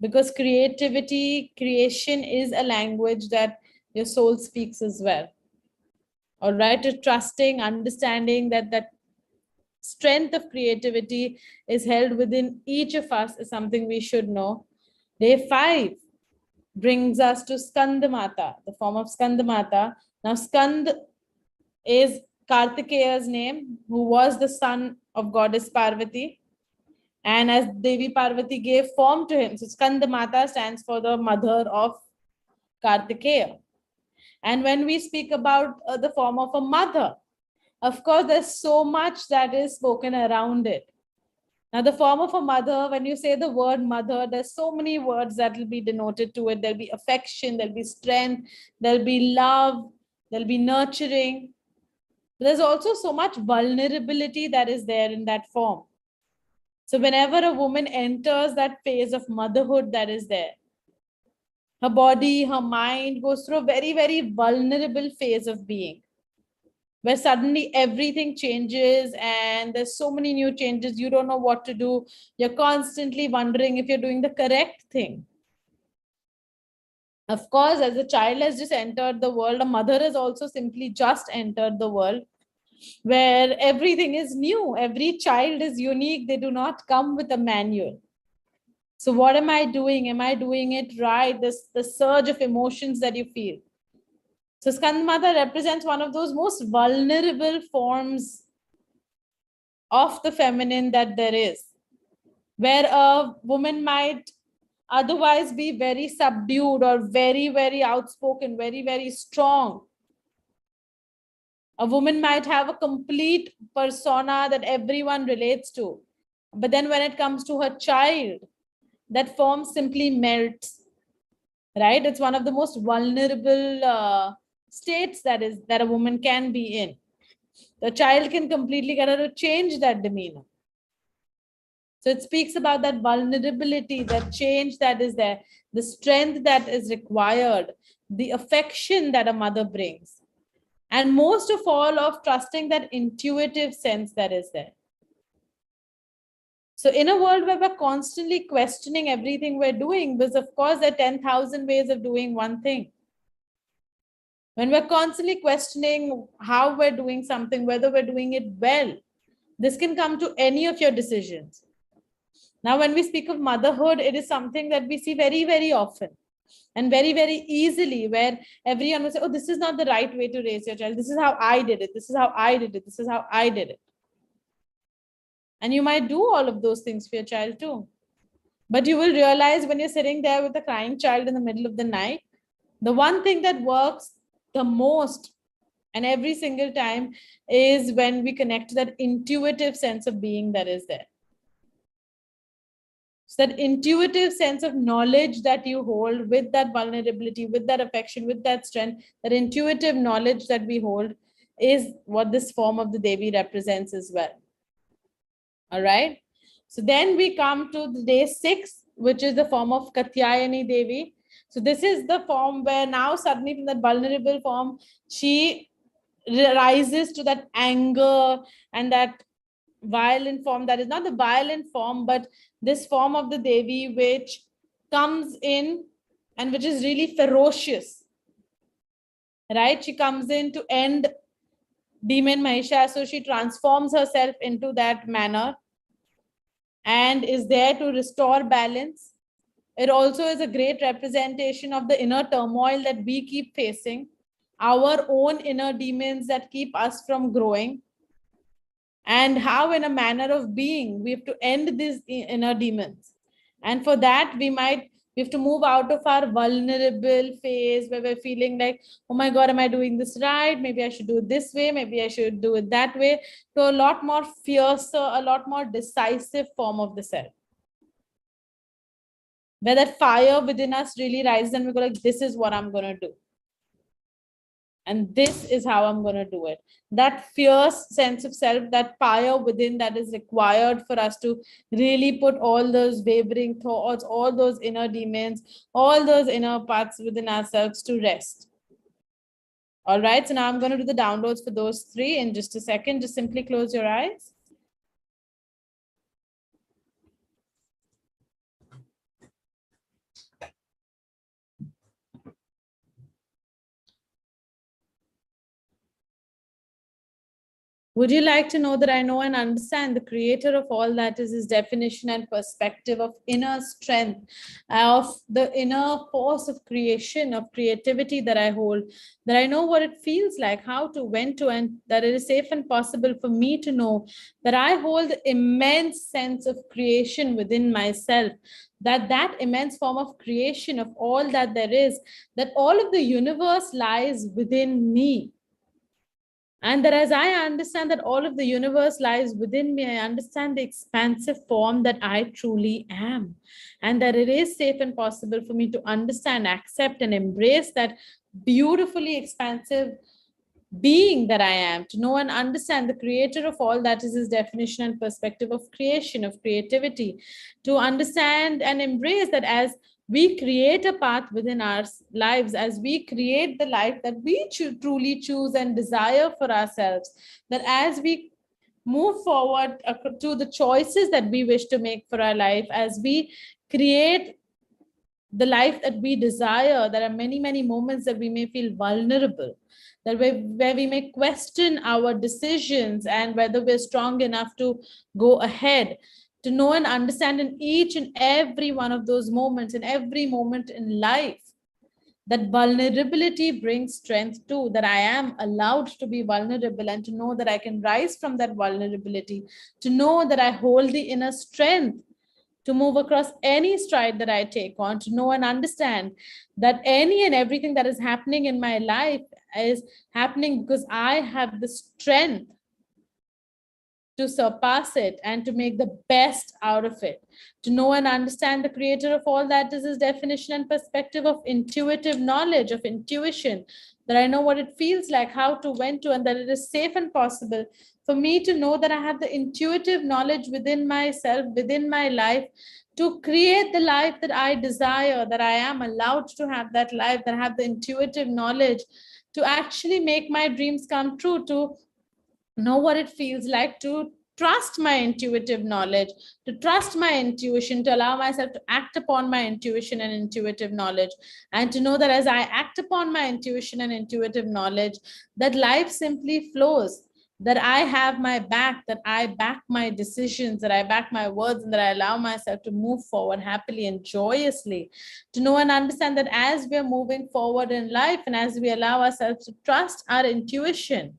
Because creativity, creation is a language that your soul speaks as well. All right, to trusting, understanding that strength of creativity is held within each of us is something we should know. Day 5 brings us to Skandamata, the form of Skandamata. Now, Skand is Kartikeya's name, who was the son of goddess Parvati. And as Devi Parvati gave form to him, so Skandamata stands for the mother of Kartikeya. And when we speak about the form of a mother, of course, there's so much that is spoken around it. Now, the form of a mother, when you say the word mother, there's so many words that will be denoted to it. There'll be affection, there'll be strength, there'll be love, there'll be nurturing. There's also so much vulnerability that is there in that form. So whenever a woman enters that phase of motherhood that is there, her body, her mind goes through a very, very vulnerable phase of being, where suddenly everything changes and there's so many new changes. You don't know what to do. You're constantly wondering if you're doing the correct thing. Of course, as a child has just entered the world, a mother has also simply just entered the world, where everything is new. Every child is unique. They do not come with a manual. So what am I doing? Am I doing it right? The surge of emotions that you feel. So Skandamata represents one of those most vulnerable forms of the feminine that there is, where a woman might otherwise be very subdued or very, very outspoken, very, very strong. A woman might have a complete persona that everyone relates to. But then when it comes to her child, that form simply melts, right? It's one of the most vulnerable states that a woman can be in. The child can completely get her to change that demeanor. So it speaks about that vulnerability, that change that is there, the strength that is required, the affection that a mother brings, and most of all, of trusting that intuitive sense that is there. So in a world where we're constantly questioning everything we're doing, because of course there are 10,000 ways of doing one thing. When we're constantly questioning how we're doing something, whether we're doing it well, this can come to any of your decisions. Now, when we speak of motherhood, it is something that we see very, very often and very, very easily, where everyone will say, oh, this is not the right way to raise your child. This is how I did it. This is how I did it. This is how I did it. And you might do all of those things for your child too. But you will realize when you're sitting there with a crying child in the middle of the night, the one thing that works the most and every single time is when we connect to that intuitive sense of being that is there. So that intuitive sense of knowledge that you hold with that vulnerability, with that affection, with that strength, that intuitive knowledge that we hold is what this form of the Devi represents as well. All right. So then we come to the day 6, which is the form of Katyayani Devi. So this is the form where now suddenly from that vulnerable form, she rises to that anger and that violent form that is not the violent form, but this form of the Devi which comes in and which is really ferocious, right? She comes in to end demon Mahisha, so she transforms herself into that manner. and is there to restore balance. It also is a great representation of the inner turmoil that we keep facing, our own inner demons that keep us from growing, and how in a manner of being we have to end these inner demons. And for that we have to move out of our vulnerable phase where we're feeling like, oh my god, am I doing this right? Maybe I should do it this way, maybe I should do it that way, to a lot more fiercer, a lot more decisive form of the self, where that fire within us really rises and we go like, this is what I'm going to do, and this is how I'm going to do it. That fierce sense of self, that fire within, that is required for us to really put all those wavering thoughts, all those inner demons, all those inner parts within ourselves to rest. All right, so now I'm going to do the downloads for those three in just a second. Just simply close your eyes. Would you like to know that I know and understand the creator of all that is his definition and perspective of inner strength, of the inner force of creation, of creativity that I hold, that I know what it feels like, how to, when to, and that it is safe and possible for me to know that I hold the immense sense of creation within myself, that immense form of creation of all that there is, that all of the universe lies within me. And that as I understand that all of the universe lies within me, I understand the expansive form that I truly am. And that it is safe and possible for me to understand, accept, and embrace that beautifully expansive being that I am, to know and understand the creator of all that is his definition and perspective of creation, of creativity, to understand and embrace that as we create a path within our lives, as we create the life that we truly choose and desire for ourselves, that as we move forward to the choices that we wish to make for our life, as we create the life that we desire, there are many, many moments that we may feel vulnerable, that where we may question our decisions and whether we're strong enough to go ahead, to know and understand in each and every one of those moments, in every moment in life, that vulnerability brings strength too, that I am allowed to be vulnerable and to know that I can rise from that vulnerability, to know that I hold the inner strength to move across any stride that I take on, to know and understand that any and everything that is happening in my life is happening because I have the strength to surpass it and to make the best out of it, to know and understand the creator of all that is his definition and perspective of intuitive knowledge, of intuition, that I know what it feels like, how to, when to, and that it is safe and possible for me to know that I have the intuitive knowledge within myself, within my life, to create the life that I desire, that I am allowed to have that life, that I have the intuitive knowledge to actually make my dreams come true, to know what it feels like to trust my intuitive knowledge, to trust my intuition, to allow myself to act upon my intuition and intuitive knowledge, and to know that as I act upon my intuition and intuitive knowledge, that life simply flows, that I have my back, that I back my decisions, that I back my words, and that I allow myself to move forward happily and joyously, to know and understand that as we're moving forward in life and as we allow ourselves to trust our intuition,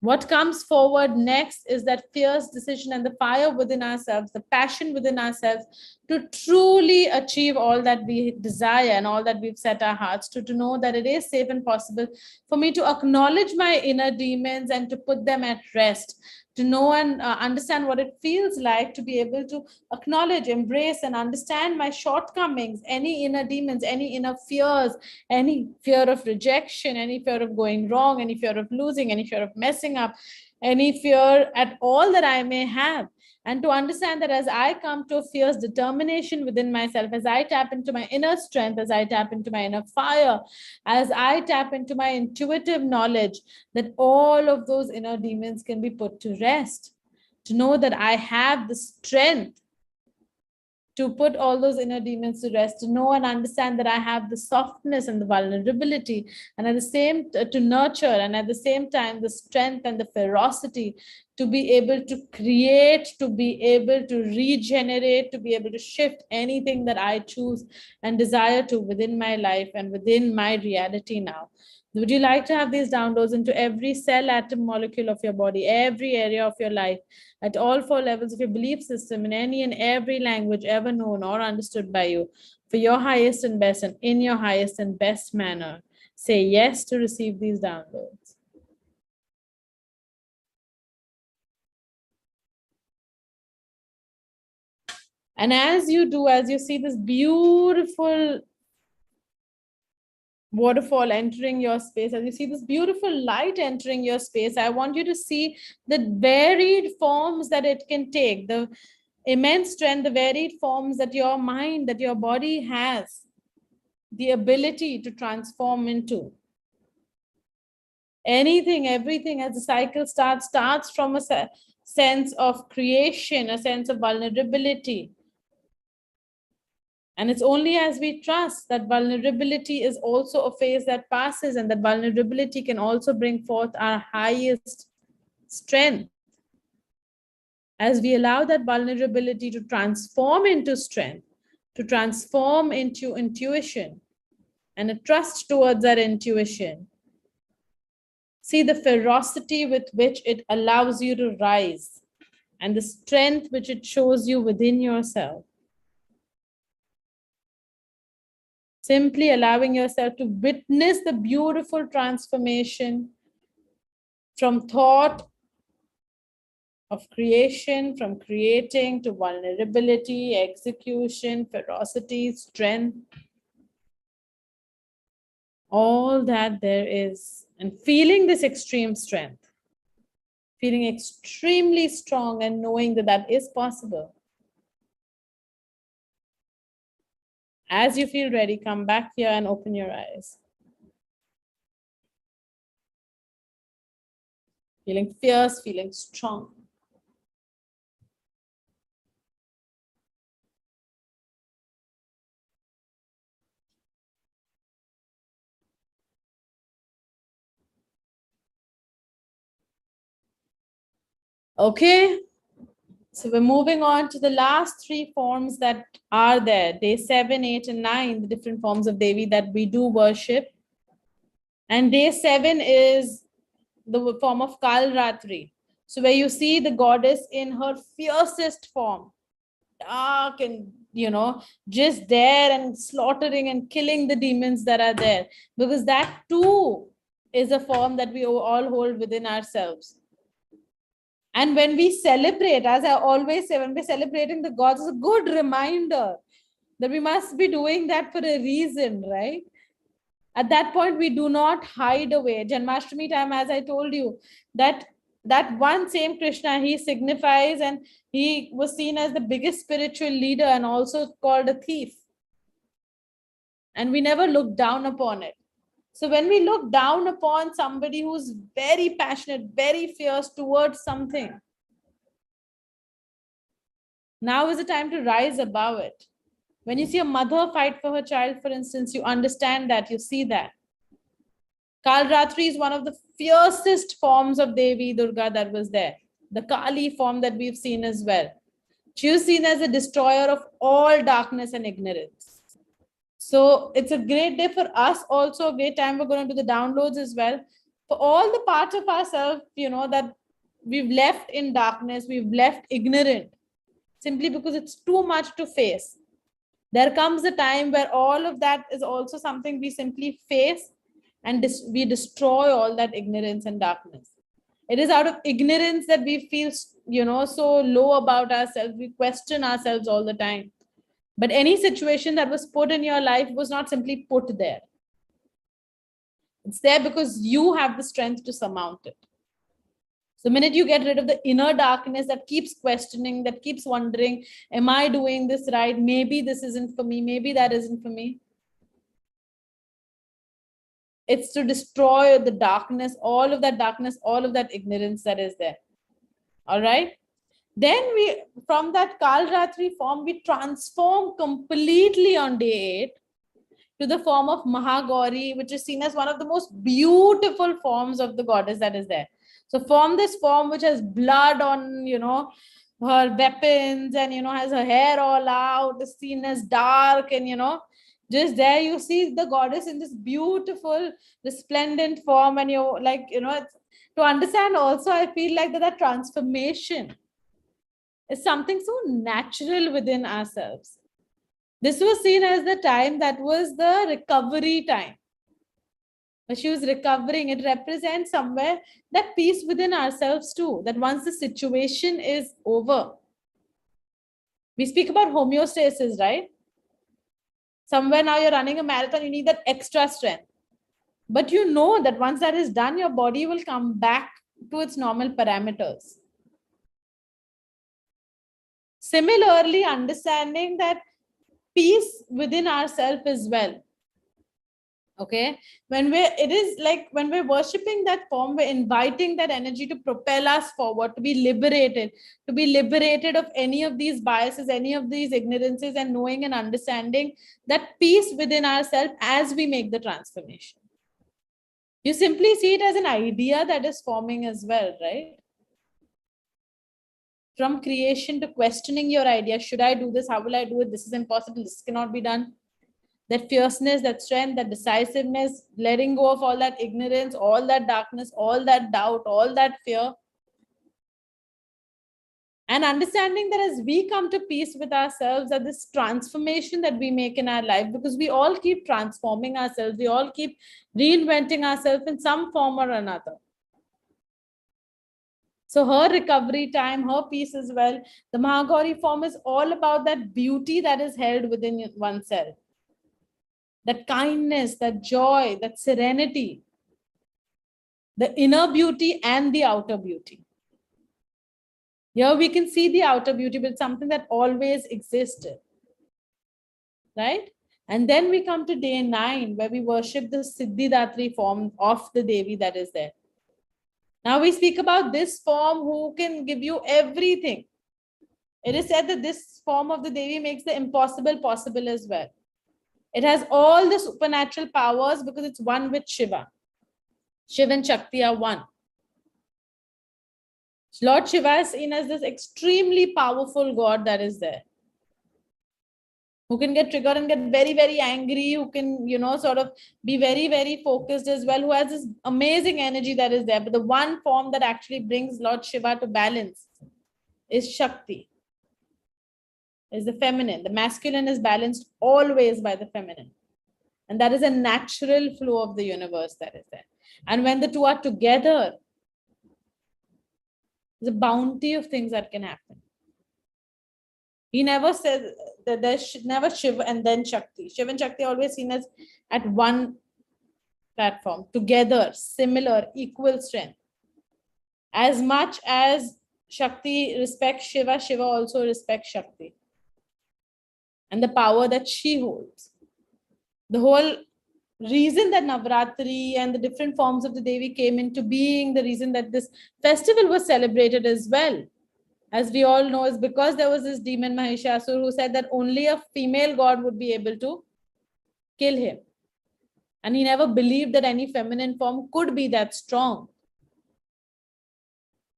what comes forward next is that fierce decision and the fire within ourselves, the passion within ourselves to truly achieve all that we desire and all that we've set our hearts to know that it is safe and possible for me to acknowledge my inner demons and to put them at rest, to know and understand what it feels like to be able to acknowledge, embrace, and understand my shortcomings, any inner demons, any inner fears, any fear of rejection, any fear of going wrong, any fear of losing, any fear of messing up, any fear at all that I may have. And to understand that as I come to a fierce determination within myself, as I tap into my inner strength, as I tap into my inner fire, as I tap into my intuitive knowledge, that all of those inner demons can be put to rest. To know that I have the strength to put all those inner demons to rest, to know and understand that I have the softness and the vulnerability, and at the same to nurture, and at the same time the strength and the ferocity to be able to create, to be able to regenerate, to be able to shift anything that I choose and desire to within my life and within my reality now. Would you like to have these downloads into every cell, atom, molecule of your body, every area of your life, at all four levels of your belief system, in any and every language ever known or understood by you, for your highest and best and in your highest and best manner? Say yes to receive these downloads. And as you do, as you see this beautiful waterfall entering your space, as you see this beautiful light entering your space, I want you to see the varied forms that it can take, the immense strength, the varied forms that your mind, that your body has the ability to transform into. Anything, everything, as the cycle starts from a sense of creation, a sense of vulnerability. And it's only as we trust that vulnerability is also a phase that passes, and that vulnerability can also bring forth our highest strength. As we allow that vulnerability to transform into strength, to transform into intuition, and a trust towards that intuition, see the ferocity with which it allows you to rise, and the strength which it shows you within yourself. Simply allowing yourself to witness the beautiful transformation from thought of creation, from creating to vulnerability, execution, ferocity, strength, all that there is, and feeling this extreme strength, feeling extremely strong and knowing that that is possible. As you feel ready, come back here and open your eyes. Feeling fierce, feeling strong. Okay, so we're moving on to the last three forms that are there. Day 7, 8, and 9, the different forms of Devi that we do worship. And day 7 is the form of Kalratri. So where you see the goddess in her fiercest form, dark and, just there and slaughtering and killing the demons that are there. Because that too is a form that we all hold within ourselves. And when we celebrate, as I always say, when we're celebrating the gods, it's a good reminder that we must be doing that for a reason, right? At that point, we do not hide away. Janmashtami time, as I told you, that one same Krishna, he signifies, and he was seen as the biggest spiritual leader and also called a thief. And we never look down upon it. So when we look down upon somebody who's very passionate, very fierce towards something, now is the time to rise above it. When you see a mother fight for her child, for instance, you understand that, you see that. Kalratri is one of the fiercest forms of Devi Durga that was there. The Kali form that we've seen as well. She was seen as a destroyer of all darkness and ignorance. So it's a great day for us, also a great time. We're going to do the downloads as well. For all the parts of ourselves, that we've left in darkness, we've left ignorant, simply because it's too much to face. There comes a time where all of that is also something we simply face, and we destroy all that ignorance and darkness. It is out of ignorance that we feel, so low about ourselves. We question ourselves all the time. But any situation that was put in your life was not simply put there. It's there because you have the strength to surmount it. So the minute you get rid of the inner darkness that keeps questioning, that keeps wondering, am I doing this right? Maybe this isn't for me. Maybe that isn't for me. It's to destroy the darkness, all of that ignorance that is there. All right. Then we, from that Kalratri form, we transform completely on day 8 to the form of Mahagauri, which is seen as one of the most beautiful forms of the goddess that is there. So from this form, which has blood on, her weapons, and, has her hair all out, is seen as dark, and, just there you see the goddess in this beautiful, resplendent form. And you like, to understand also, I feel like that transformation is something so natural within ourselves. This was seen as the time that was the recovery time. But she was recovering. It represents somewhere that peace within ourselves too, that once the situation is over, we speak about homeostasis, right? Somewhere now you're running a marathon, you need that extra strength. But you know that once that is done, your body will come back to its normal parameters. Similarly, understanding that peace within ourselves as well. Okay, when we're worshiping that form, we're inviting that energy to propel us forward, to be liberated of any of these biases, any of these ignorances, and knowing and understanding that peace within ourselves as we make the transformation. You simply see it as an idea that is forming as well, right? From creation to questioning your idea. Should I do this? How will I do it? This is impossible. This cannot be done. That fierceness, that strength, that decisiveness, letting go of all that ignorance, all that darkness, all that doubt, all that fear. And understanding that as we come to peace with ourselves, that this transformation that we make in our life, because we all keep transforming ourselves, we all keep reinventing ourselves in some form or another. So her recovery time, her peace as well. The Mahagauri form is all about that beauty that is held within oneself. That kindness, that joy, that serenity, the inner beauty and the outer beauty. Here we can see the outer beauty, but something that always existed, right? And then we come to day 9, where we worship the Siddhidatri form of the Devi that is there. Now we speak about this form who can give you everything. It is said that this form of the Devi makes the impossible possible as well. It has all the supernatural powers because it's one with Shiva. Shiva and Shakti are one. Lord Shiva is seen as this extremely powerful God that is there, who can get triggered and get very, very angry, who can, sort of be very, very focused as well, who has this amazing energy that is there. But the one form that actually brings Lord Shiva to balance is Shakti, is the feminine. The masculine is balanced always by the feminine. And that is a natural flow of the universe that is there. And when the two are together, there's a bounty of things that can happen. He never said that there's never Shiva and then Shakti. Shiva and Shakti are always seen as at one platform, together, similar, equal strength. As much as Shakti respects Shiva, Shiva also respects Shakti and the power that she holds. The whole reason that Navratri and the different forms of the Devi came into being, the reason that this festival was celebrated as well, as we all know, is because there was this demon Mahishasur who said that only a female god would be able to kill him. And he never believed that any feminine form could be that strong.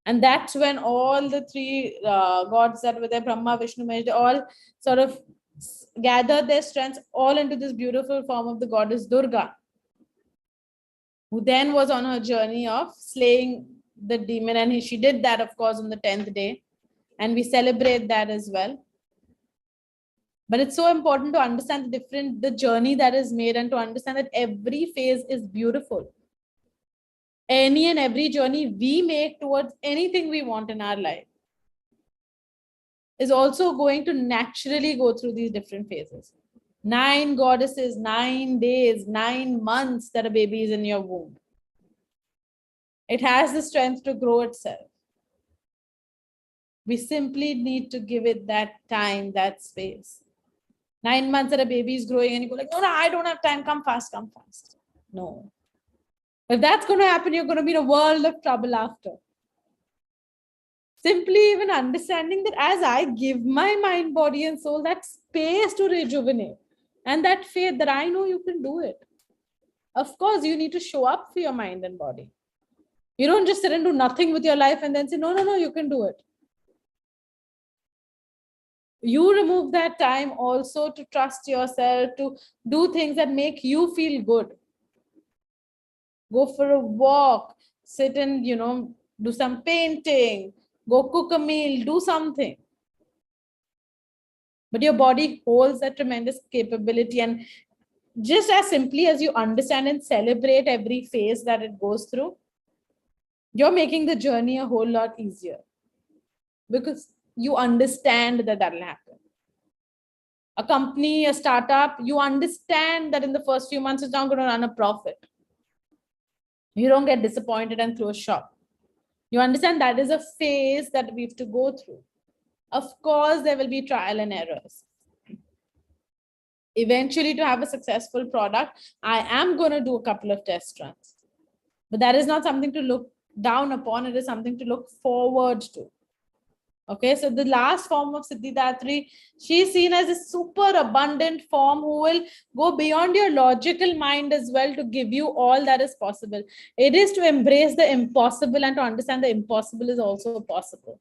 And that's when all the three gods that were there, Brahma, Vishnu, Mahesh, they all sort of gathered their strengths all into this beautiful form of the goddess Durga, who then was on her journey of slaying the demon. And she did that, of course, on the 10th day. And we celebrate that as well. But it's so important to understand the journey that is made, and to understand that every phase is beautiful. Any and every journey we make towards anything we want in our life is also going to naturally go through these different phases. 9 goddesses, 9 days, 9 months that a baby is in your womb. It has the strength to grow itself. We simply need to give it that time, that space. 9 months that a baby is growing and you go like, no, I don't have time. Come fast, come fast. No. If that's going to happen, you're going to be in a world of trouble after. Simply even understanding that as I give my mind, body, and soul that space to rejuvenate, and that faith that I know you can do it. Of course, you need to show up for your mind and body. You don't just sit and do nothing with your life and then say, no, no, no, you can do it. You remove that time also to trust yourself, to do things that make you feel good. Go for a walk, sit and, do some painting, go cook a meal, do something. But your body holds that tremendous capability. And just as simply as you understand and celebrate every phase that it goes through, you're making the journey a whole lot easier because you understand that that'll happen. A company, a startup, you understand that in the first few months, it's not going to run a profit. You don't get disappointed and close shop. You understand that is a phase that we have to go through. Of course, there will be trial and errors. Eventually, to have a successful product, I am going to do a couple of test runs. But that is not something to look down upon. It is something to look forward to. Okay, so the last form of Siddhidatri, she is seen as a super abundant form who will go beyond your logical mind as well to give you all that is possible. It is to embrace the impossible and to understand the impossible is also possible.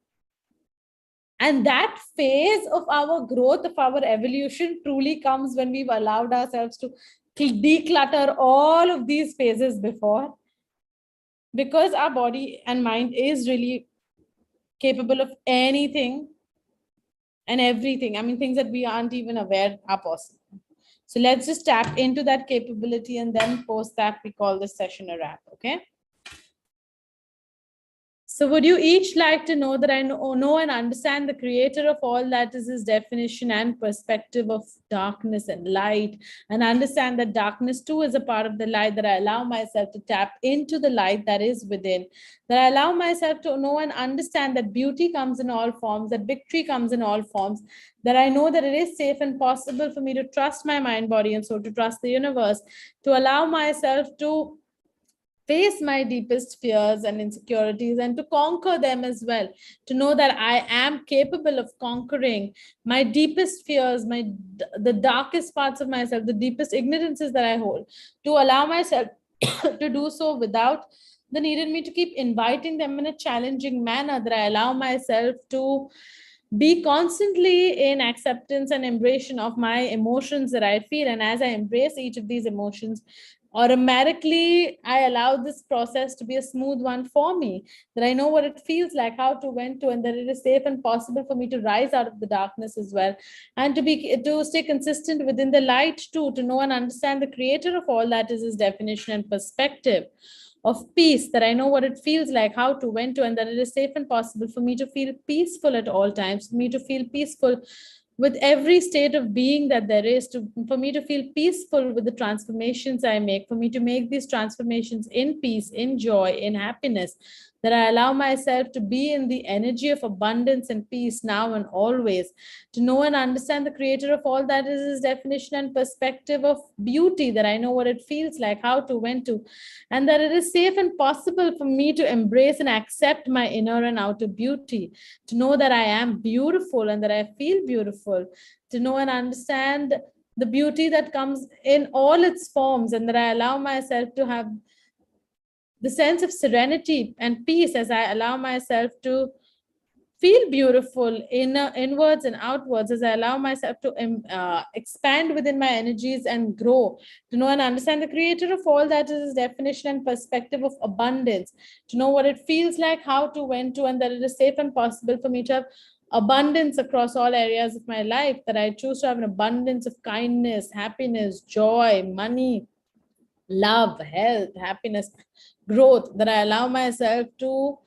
And that phase of our growth, of our evolution, truly comes when we've allowed ourselves to declutter all of these phases before. Because our body and mind is really capable of anything and everything. I mean, things that we aren't even aware are possible. So let's just tap into that capability, and then post that, we call this session a wrap. Okay. So would you each like to know that I know and understand the creator of all that is his definition and perspective of darkness and light, and understand that darkness too is a part of the light, that I allow myself to tap into the light that is within, that I allow myself to know and understand that beauty comes in all forms, that victory comes in all forms, that I know that it is safe and possible for me to trust my mind, body, and soul, to trust the universe, to allow myself to face my deepest fears and insecurities and to conquer them as well, to know that I am capable of conquering my deepest fears, the darkest parts of myself, the deepest ignorances that I hold, to allow myself to do so without the need in me to keep inviting them in a challenging manner, that I allow myself to be constantly in acceptance and embrace of my emotions that I feel. And as I embrace each of these emotions, automatically I allow this process to be a smooth one for me, that I know what it feels like, how to, when to, and that it is safe and possible for me to rise out of the darkness as well, and to stay consistent within the light too, to know and understand the creator of all that is his definition and perspective of peace, that I know what it feels like, how to, when to, and that it is safe and possible for me to feel peaceful at all times, for me to feel peaceful with every state of being that there is, for me to feel peaceful with the transformations I make, for me to make these transformations in peace, in joy, in happiness, that I allow myself to be in the energy of abundance and peace now and always, to know and understand the creator of all that is his definition and perspective of beauty, that I know what it feels like, how to, when to, and that it is safe and possible for me to embrace and accept my inner and outer beauty, to know that I am beautiful and that I feel beautiful, to know and understand the beauty that comes in all its forms, and that I allow myself to have the sense of serenity and peace as I allow myself to feel beautiful inwards and outwards, as I allow myself to expand within my energies and grow, to know and understand the creator of all that is his definition and perspective of abundance, to know what it feels like, how to, when to, and that it is safe and possible for me to have abundance across all areas of my life, that I choose to have an abundance of kindness, happiness, joy, money, love, health, happiness, growth, that I allow myself to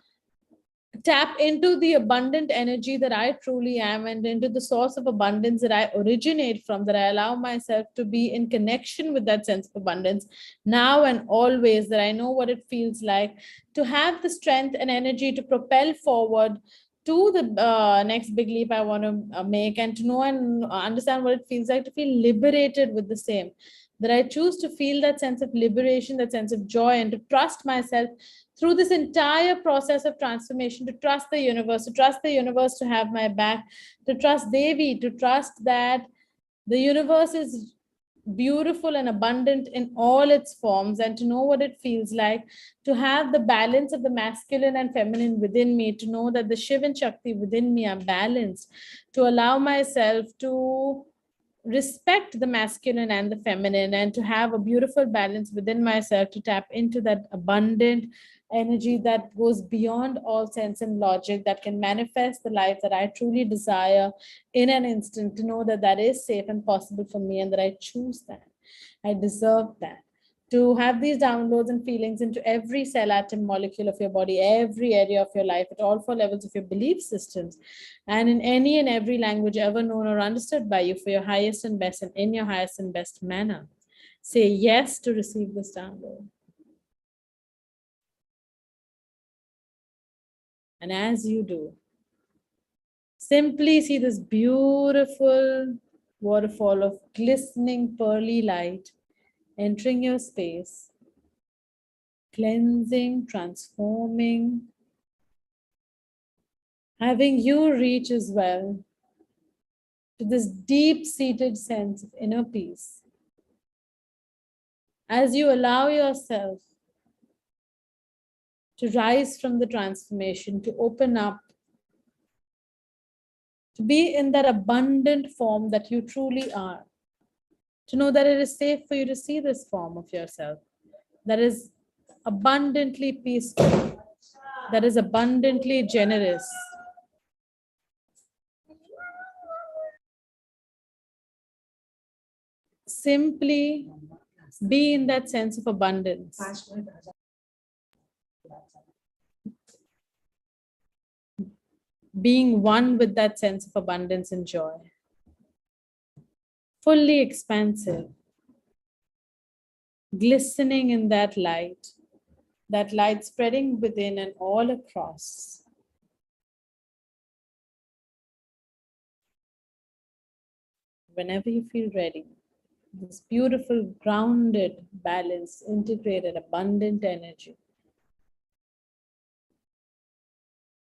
tap into the abundant energy that I truly am, and into the source of abundance that I originate from, that I allow myself to be in connection with that sense of abundance now and always, that I know what it feels like to have the strength and energy to propel forward to the next big leap I want to make, and to know and understand what it feels like to feel liberated with the same, that I choose to feel that sense of liberation, that sense of joy, and to trust myself through this entire process of transformation, to trust the universe, to have my back, to trust Devi, to trust that the universe is beautiful and abundant in all its forms, and to know what it feels like to have the balance of the masculine and feminine within me, to know that the Shiv and Shakti within me are balanced, to allow myself to respect the masculine and the feminine, and to have a beautiful balance within myself, to tap into that abundant energy that goes beyond all sense and logic, that can manifest the life that I truly desire in an instant, to know that that is safe and possible for me, and that I choose that, I deserve that, to have these downloads and feelings into every cell, atom, molecule of your body, every area of your life, at all four levels of your belief systems, and in any and every language ever known or understood by you, for your highest and best, and in your highest and best manner. Say yes to receive this download. And as you do, simply see this beautiful waterfall of glistening pearly light entering your space, cleansing, transforming, having you reach as well to this deep-seated sense of inner peace. As you allow yourself to rise from the transformation, to open up, to be in that abundant form that you truly are, to know that it is safe for you to see this form of yourself that is abundantly peaceful, that is abundantly generous. Simply be in that sense of abundance. Being one with that sense of abundance and joy. Fully expansive. Glistening in that light spreading within and all across. Whenever you feel ready, this beautiful, grounded, balanced, integrated, abundant energy.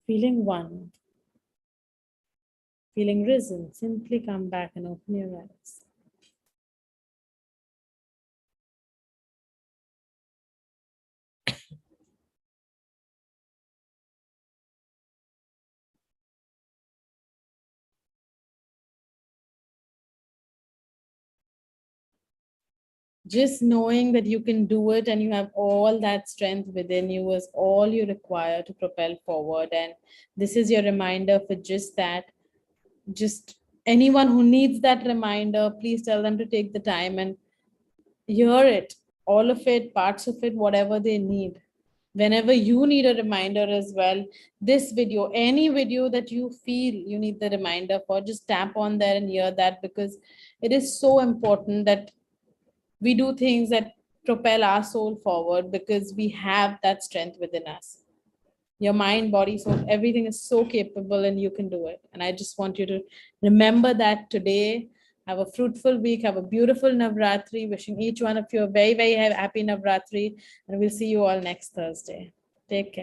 Feeling one, feeling risen, simply come back and open your eyes. Just knowing that you can do it and you have all that strength within you is all you require to propel forward. And this is your reminder for just that. Just anyone who needs that reminder, please tell them to take the time and hear it, all of it, parts of it, whatever they need. Whenever you need a reminder as well, this video, any video that you feel you need the reminder for, just tap on there and hear that, because it is so important that we do things that propel our soul forward, because we have that strength within us. Your mind, body, soul, everything is so capable and you can do it. And I just want you to remember that today. Have a fruitful week. Have a beautiful Navratri. Wishing each one of you a very, very happy Navratri. And we'll see you all next Thursday. Take care.